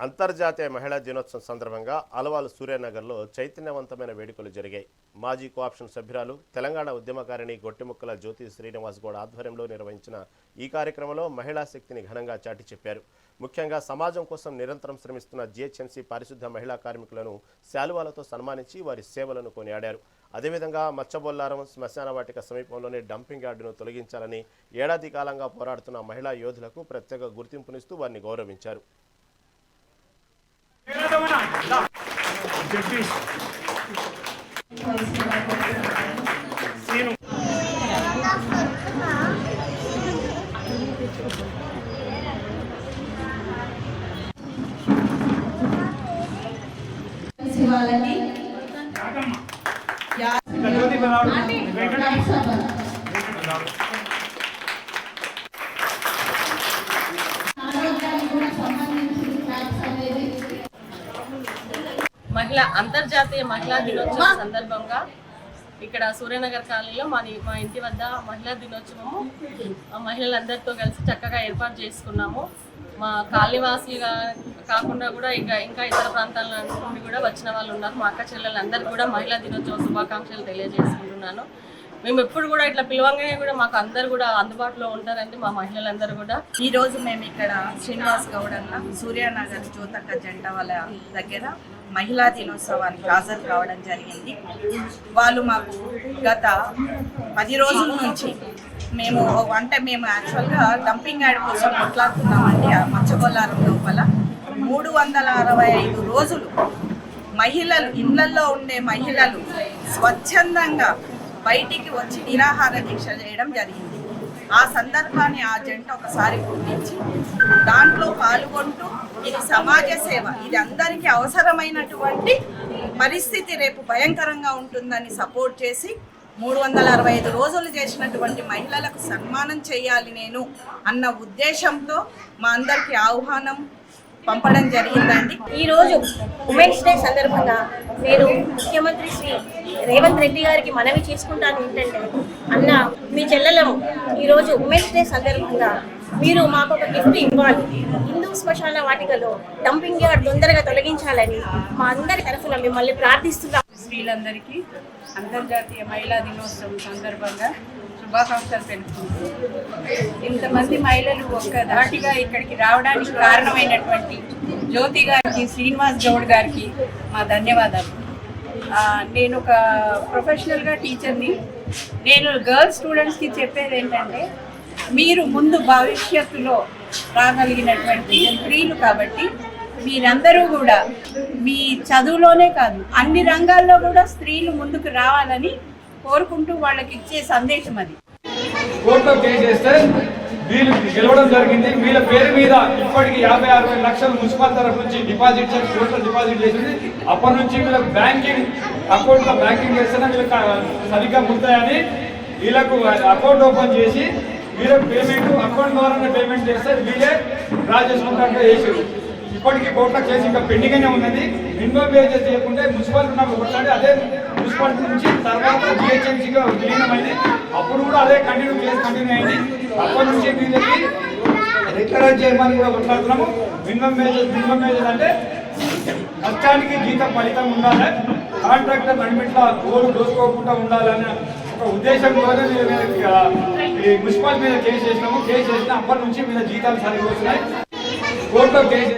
అంతర్జాతీయ మహిళా దినోత్సవం సందర్భంగా అలవాలు సూర్యానగర్లో చైతన్యవంతమైన వేడుకలు జరిగాయి. మాజీ కోఆప్షన్ సభ్యురాలు తెలంగాణ ఉద్యమకారిణి గొట్టిముక్కల జ్యోతి శ్రీనివాస్ గౌడ్ ఆధ్వర్యంలో నిర్వహించిన ఈ కార్యక్రమంలో మహిళా శక్తిని ఘనంగా చాటి చెప్పారు. ముఖ్యంగా సమాజం కోసం నిరంతరం శ్రమిస్తున్న జిహెచ్ఎంసీ పారిశుద్ధ మహిళా కార్మికులను శాలువాలతో సన్మానించి వారి సేవలను కొనియాడారు. అదేవిధంగా మచ్చబొల్లారం శ్మశాన వాటిక సమీపంలోని డంపింగ్ యార్డును తొలగించాలని ఏడాది కాలంగా పోరాడుతున్న మహిళా యోధులకు ప్రత్యేక గుర్తింపునిస్తూ వారిని గౌరవించారు. అంతర్జాతీయ మహిళా దినోత్సవం సందర్భంగా ఇక్కడ సూర్యనగర్ కాలనీలో మా ఇంటి వద్ద మహిళా దినోత్సవము మహిళలందరితో కలిసి చక్కగా ఏర్పాటు చేసుకున్నాము. మా కాలనీవాసులుగా కాకుండా కూడా ఇంకా ఇతర ప్రాంతాల నుండి కూడా వచ్చిన వాళ్ళు ఉన్నారు. మా అక్క చెల్లెలందరికీ కూడా మహిళా దినోత్సవ శుభాకాంక్షలు తెలియజేసుకుంటున్నాను. మేము ఎప్పుడు కూడా ఇట్లా పిలవంగానే కూడా మాకు అందరు కూడా అందుబాటులో ఉంటారండి. మా మహిళలందరూ కూడా ఈరోజు మేము ఇక్కడ శ్రీనివాస్ గౌడ్ అన్న సూర్యానగర్ జ్యోతక్క జంట వాళ్ళ దగ్గర మహిళా దినోత్సవానికి హాజరు కావడం జరిగింది. వాళ్ళు మాకు గత 10 రోజుల నుంచి మేము యాక్చువల్గా డంపింగ్ యార్డ్ కోసం కొట్లాడుతున్నామండి. ఆ మచ్చబొల్లారం లోపల 365 రోజులు మహిళలు ఇళ్లలో ఉండే మహిళలు స్వచ్ఛందంగా బయటికి వచ్చి నిరాహార దీక్ష చేయడం జరిగింది. ఆ సందర్భాన్ని ఆ జంట ఒకసారి గుర్తించి దాంట్లో పాల్గొంటూ ఇది సమాజ సేవ, ఇది అందరికీ అవసరమైనటువంటి పరిస్థితి రేపు భయంకరంగా ఉంటుందని సపోర్ట్ చేసి 365 రోజులు చేసినటువంటి మహిళలకు సన్మానం చేయాలి నేను అన్న ఉద్దేశంతో మా అందరికీ ఆహ్వానం పంపడం జరిగిందండి. ఈరోజు ఉమెన్స్ డే సందర్భంగా నేను ముఖ్యమంత్రి శ్రీ రేవంత్ రెడ్డి గారికి మనవి చేసుకుంటాను ఏంటంటే, అన్న మీ చెల్లెలము ఈరోజు ఉమెన్స్ డే సందర్భంగా మీరు మాకు ఒక గిఫ్ట్ ఇవ్వాలి. హిందూ శ్మశాన వాటికలో డంపింగ్ యార్డ్ తొందరగా తొలగించాలని మా అందరి తరఫున మిమ్మల్ని ప్రార్థిస్తున్నాం. స్త్రీలందరికీ అంతర్జాతీయ మహిళా దినోత్సవం సందర్భంగా శుభాకాంక్షలు తెలుపుకుంటున్నాను. ఇంతమంది మహిళలు ఒక్క ధాటిగా ఇక్కడికి రావడానికి కారణమైనటువంటి జ్యోతి గారికి, శ్రీనివాస్ గౌడ్ గారికి మా ధన్యవాదాలు. నేను ఒక ప్రొఫెషనల్గా టీచర్ని. నేను గర్ల్స్ స్టూడెంట్స్కి చెప్పేది ఏంటంటే, మీరు ముందు భవిష్యత్తులో రాగలిగినటువంటి స్త్రీలు కాబట్టి మీరందరూ కూడా మీ చదువులోనే కాదు అన్ని రంగాల్లో కూడా స్త్రీలు ముందుకు రావాలని కోరుకుంటూ వాళ్ళకి ఇచ్చే సందేశం అది. కోర్టులో కేసు చేస్తే వీళ్ళు గెలవడం జరిగింది. వీళ్ళ పేరు మీద ఇప్పటికి 50-60 లక్షలు మున్సిపల్ తరఫు నుంచి డిపాజిట్ చేసి కోర్టులో డిపాజిట్ చేసింది. అప్పటి నుంచి వీళ్ళకి బ్యాంకింగ్ అకౌంట్లో బ్యాంకింగ్ చేస్తేనే వీళ్ళకి సరిగ్గా ఉంటాయని వీళ్ళకు అకౌంట్ ఓపెన్ చేసి వీళ్ళకి పేమెంట్ అకౌంట్ ద్వారా పేమెంట్ చేస్తే వీళ్ళే డ్రా చేసుకుంటారు చేసారు. ఇప్పటికీ కోర్టులో కేసు ఇంకా పెండింగ్గానే ఉన్నది. మినిమం వేజెస్ చేయకుంటే మున్సిపాలిటీ ఉన్నప్పుడు కొట్లాడి అదే మున్సిపాలిటీ నుంచి తర్వాత జిహెచ్ఎంసీగా విలీనమైంది. అప్పుడు కూడా అదే కేసు కంటిన్యూ అయింది. అప్పటి నుంచి వీళ్ళకి రికవర్ చేయమని కూడా కొట్లాడుతున్నాము. మినిమం వేజెస్ అంటే కష్టానికి జీతం ఫలితం ఉండాలి, కాంట్రాక్టర్ నడిమిట్లా గోలు దోసుకోకుండా ఉండాలనే ఒక ఉద్దేశంతోనే ఈ మున్సిపాలిటీ మీద కేసు చేసినాము. కేసు చేసిన అప్పటి నుంచి వీళ్ళ జీతాలు సరిపోతున్నాయి. కోర్టులో కేసు